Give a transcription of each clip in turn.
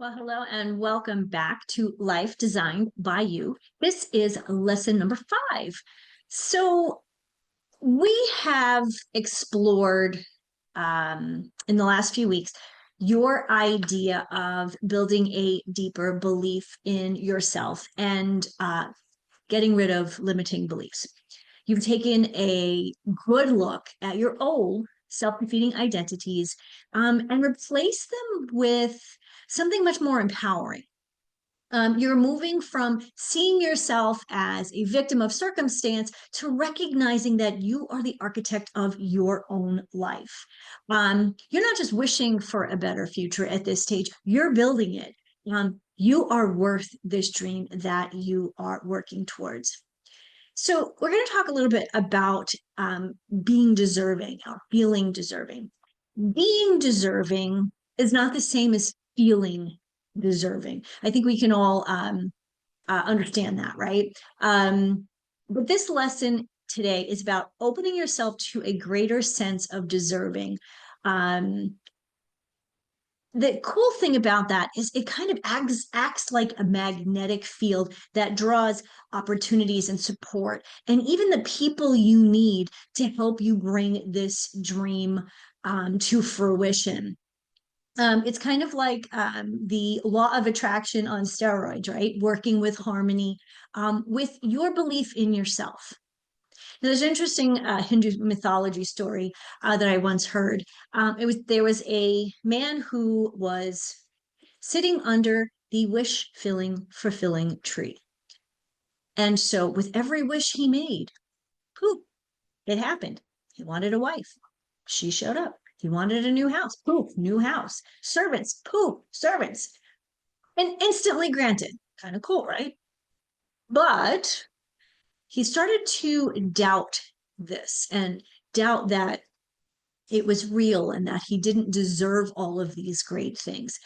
Well, hello and welcome back to Life Designed by You. This is lesson number 5. So, we have explored in the last few weeks your idea of building a deeper belief in yourself and getting rid of limiting beliefs. You've taken a good look at your old self-defeating identities and replaced them with something much more empowering. You're moving from seeing yourself as a victim of circumstance to recognizing that you are the architect of your own life. You're not just wishing for a better future at this stage, you're building it. You are worth this dream that you are working towards. So, we're going to talk a little bit about being deserving or feeling deserving. Being deserving is not the same as feeling deserving. I think we can all understand that, right? But this lesson today is about opening yourself to a greater sense of deserving. Um, the cool thing about that is it kind of acts like a magnetic field that draws opportunities and support and even the people you need to help you bring this dream to fruition. It's kind of like the law of attraction on steroids, right? Working with harmony, with your belief in yourself. Now, there's an interesting Hindu mythology story that I once heard. There was a man who was sitting under the wish filling fulfilling tree, and so with every wish he made, poof, it happened. He wanted a wife. She showed up. He wanted a new house. Poof, new house. Servants. Poof, servants. And instantly granted. Kind of cool, right? But he started to doubt this and doubt that it was real and that he didn't deserve all of these great things.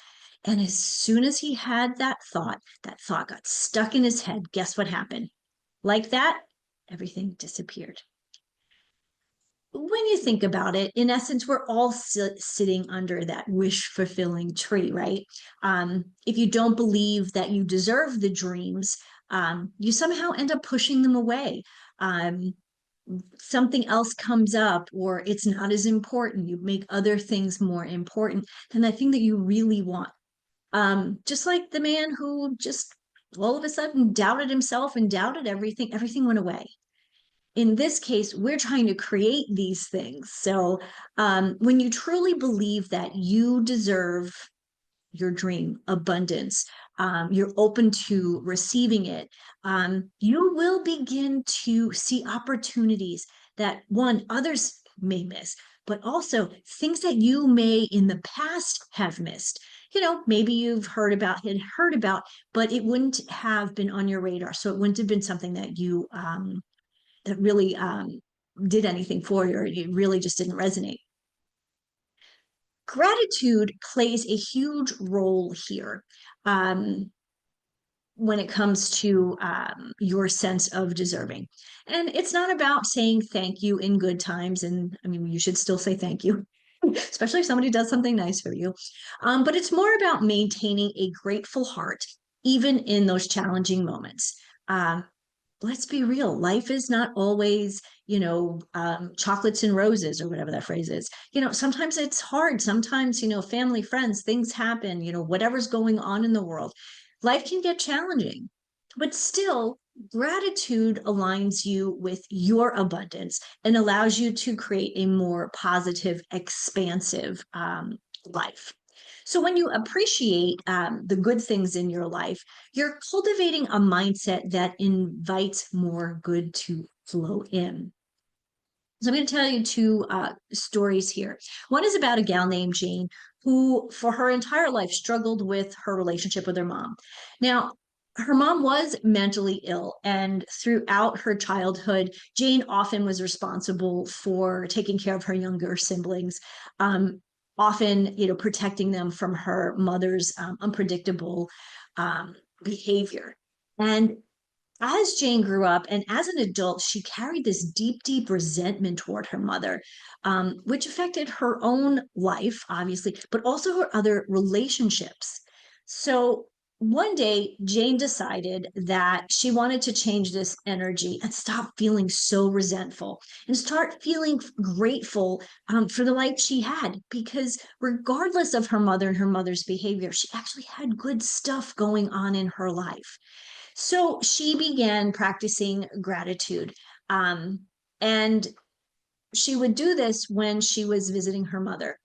And as soon as he had that thought got stuck in his head. Guess what happened? Like that, everything disappeared. When you think about it, in essence, we're all sitting under that wish fulfilling tree, right? If you don't believe that you deserve the dreams, you somehow end up pushing them away. Um, Something else comes up, or it's not as important. You make other things more important than the thing that you really want. Just like the man who just all of a sudden doubted himself and doubted everything went away. In this case, we're trying to create these things. So when you truly believe that you deserve your dream, abundance, you're open to receiving it, you will begin to see opportunities that one, others may miss, but also things that you may in the past have missed. Maybe you've heard about, but it wouldn't have been on your radar. So it wouldn't have been something that you that really did anything for you, or it really just didn't resonate. Gratitude plays a huge role here when it comes to your sense of deserving. And it's not about saying thank you in good times. And I mean, you should still say thank you, especially if somebody does something nice for you. But it's more about maintaining a grateful heart, even in those challenging moments. Let's be real. Life is not always, chocolates and roses or whatever that phrase is. Sometimes it's hard. Sometimes, family, friends, things happen, whatever's going on in the world. Life can get challenging, but still, gratitude aligns you with your abundance and allows you to create a more positive, expansive life. So when you appreciate the good things in your life, you're cultivating a mindset that invites more good to flow in. So I'm going to tell you two stories here. One is about a gal named Jane who, for her entire life, struggled with her relationship with her mom. Now, her mom was mentally ill, and throughout her childhood, Jane often was responsible for taking care of her younger siblings, often, protecting them from her mother's unpredictable behavior. And as Jane grew up and as an adult, she carried this deep, deep resentment toward her mother, which affected her own life, obviously, but also her other relationships. So one day, Jane decided that she wanted to change this energy and stop feeling so resentful and start feeling grateful for the life she had. Because regardless of her mother and her mother's behavior, she actually had good stuff going on in her life. So she began practicing gratitude. And she would do this when she was visiting her mother.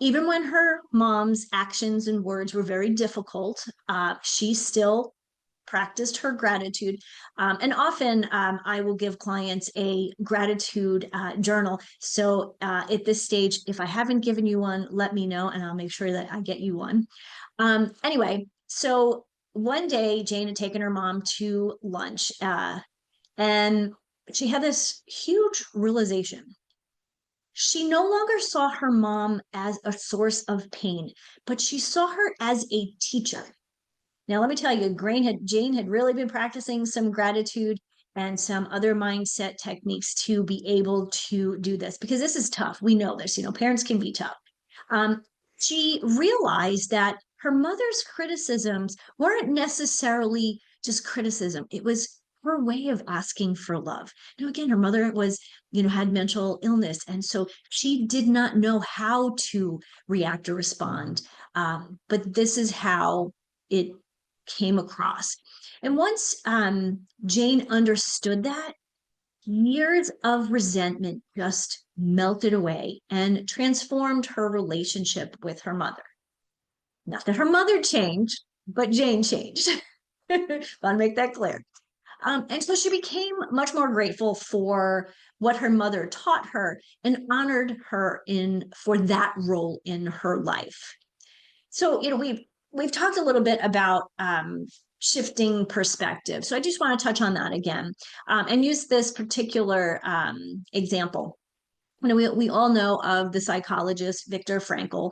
Even when her mom's actions and words were very difficult, she still practiced her gratitude. And often I will give clients a gratitude journal. So at this stage, if I haven't given you one, let me know and I'll make sure that I get you one. Anyway, so one day Jane had taken her mom to lunch and she had this huge realization. She no longer saw her mom as a source of pain, but she saw her as a teacher. Now, let me tell you, Jane had really been practicing some gratitude and some other mindset techniques to be able to do this because this is tough. We know this, parents can be tough. Um, she realized that her mother's criticisms weren't necessarily just criticism, it was her way of asking for love. Now, again, her mother had mental illness. And so she did not know how to react or respond. But this is how it came across. And once Jane understood that, years of resentment just melted away and transformed her relationship with her mother. Not that her mother changed, but Jane changed. Want to make that clear. And so she became much more grateful for what her mother taught her and honored her for that role in her life. So, we've talked a little bit about shifting perspective. So I just want to touch on that again and use this particular example. We all know of the psychologist Viktor Frankl,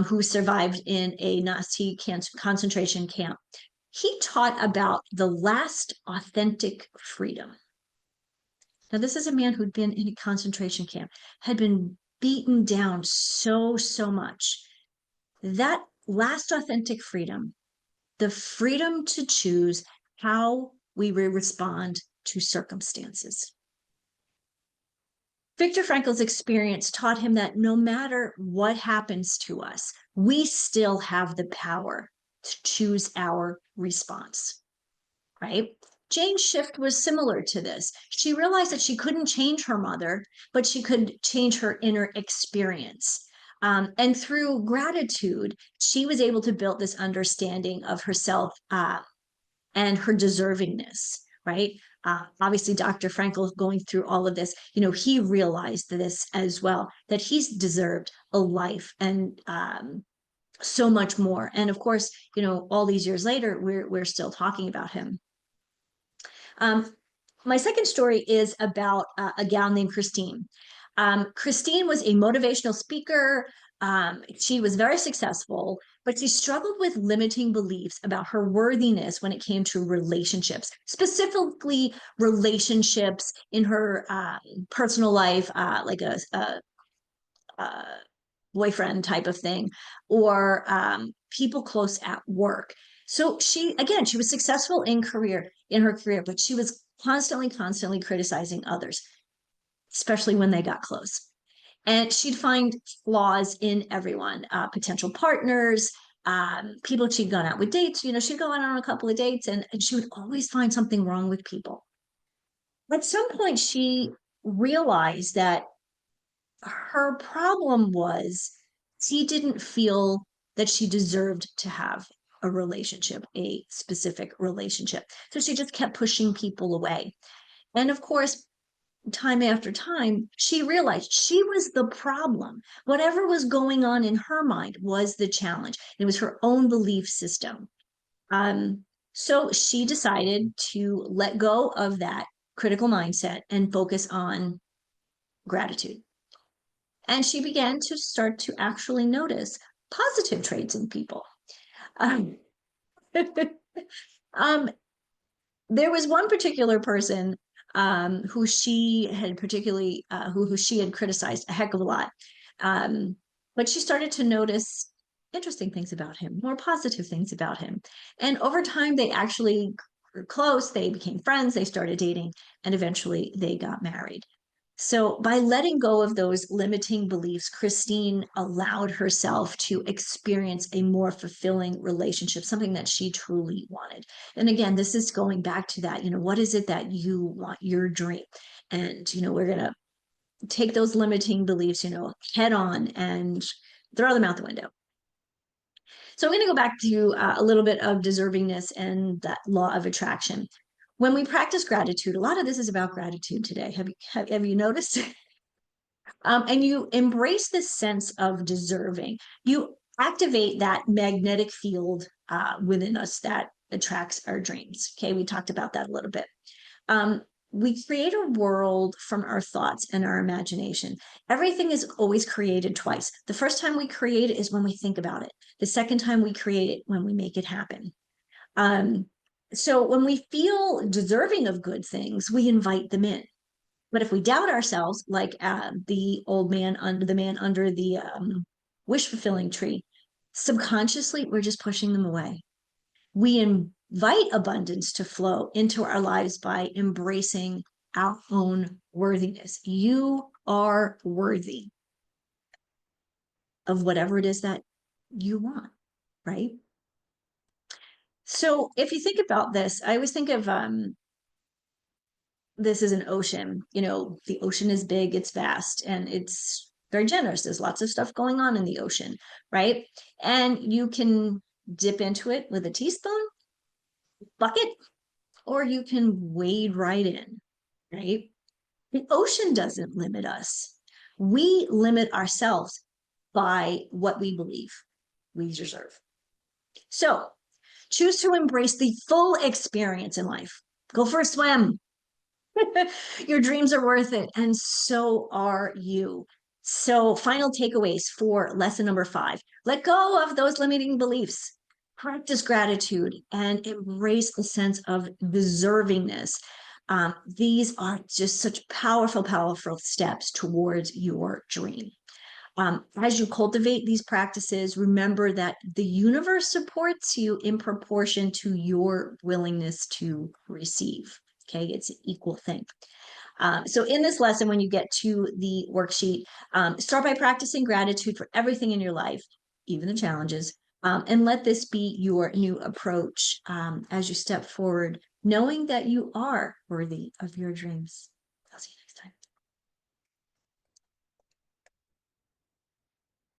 who survived in a Nazi concentration camp. He taught about the last authentic freedom. Now, this is a man who'd been in a concentration camp, had been beaten down so much. That last authentic freedom, the freedom to choose how we respond to circumstances. Viktor Frankl's experience taught him that no matter what happens to us, we still have the power to choose our response, right? Jane's shift was similar to this. She realized that she couldn't change her mother, but she could change her inner experience. And through gratitude, she was able to build this understanding of herself and her deservingness, right? Obviously, Dr. Frankl going through all of this, he realized this as well, that he's deserved a life and so much more. And of course, all these years later, we're still talking about him. My second story is about a gal named Christine. Christine was a motivational speaker. She was very successful, but she struggled with limiting beliefs about her worthiness when it came to relationships, specifically relationships in her personal life, like a boyfriend type of thing, or people close at work. So she was successful in her career, but she was constantly criticizing others, especially when they got close. And she'd find flaws in everyone, potential partners, people she'd gone out with dates. She'd go on a couple of dates and she would always find something wrong with people. At some point, she realized that her problem was she didn't feel that she deserved to have a specific relationship. So she just kept pushing people away. And of course, time after time, she realized she was the problem. Whatever was going on in her mind was the challenge. It was her own belief system. So she decided to let go of that critical mindset and focus on gratitude. And she began to start to actually notice positive traits in people. Um, there was one particular person who she had particularly who she had criticized a heck of a lot. But she started to notice interesting things about him, more positive things about him. And over time, they actually grew close. They became friends. They started dating, and eventually they got married. So, by letting go of those limiting beliefs, Christine allowed herself to experience a more fulfilling relationship, something that she truly wanted. And again, this is going back to that, what is it that you want, your dream? And, we're going to take those limiting beliefs, head on and throw them out the window. So, I'm going to go back to a little bit of deservingness and that law of attraction. When we practice gratitude, a lot of this is about gratitude today. Have you noticed? And you embrace this sense of deserving. You activate that magnetic field within us that attracts our dreams. Okay, we talked about that a little bit. Um, we create a world from our thoughts and our imagination. Everything is always created twice. The first time we create it is when we think about it. The second time we create it when we make it happen. Um, so when we feel deserving of good things, we invite them in. But if we doubt ourselves, like the man under the wish fulfilling tree, subconsciously we're just pushing them away. We invite abundance to flow into our lives by embracing our own worthiness. You are worthy of whatever it is that you want, right? So if you think about this, I always think of this is an ocean. The ocean is big, it's vast, and it's very generous. There's lots of stuff going on in the ocean, right? And you can dip into it with a teaspoon, bucket, or you can wade right in, right? The ocean doesn't limit us. We limit ourselves by what we believe we deserve. So choose to embrace the full experience in life. Go for a swim, your dreams are worth it, and so are you. So, final takeaways for lesson number 5: let go of those limiting beliefs, practice gratitude, and embrace the sense of deservingness. These are just such powerful, powerful steps towards your dream. As you cultivate these practices, remember that the universe supports you in proportion to your willingness to receive. Okay, it's an equal thing. So in this lesson, when you get to the worksheet, start by practicing gratitude for everything in your life, even the challenges, and let this be your new approach as you step forward, knowing that you are worthy of your dreams.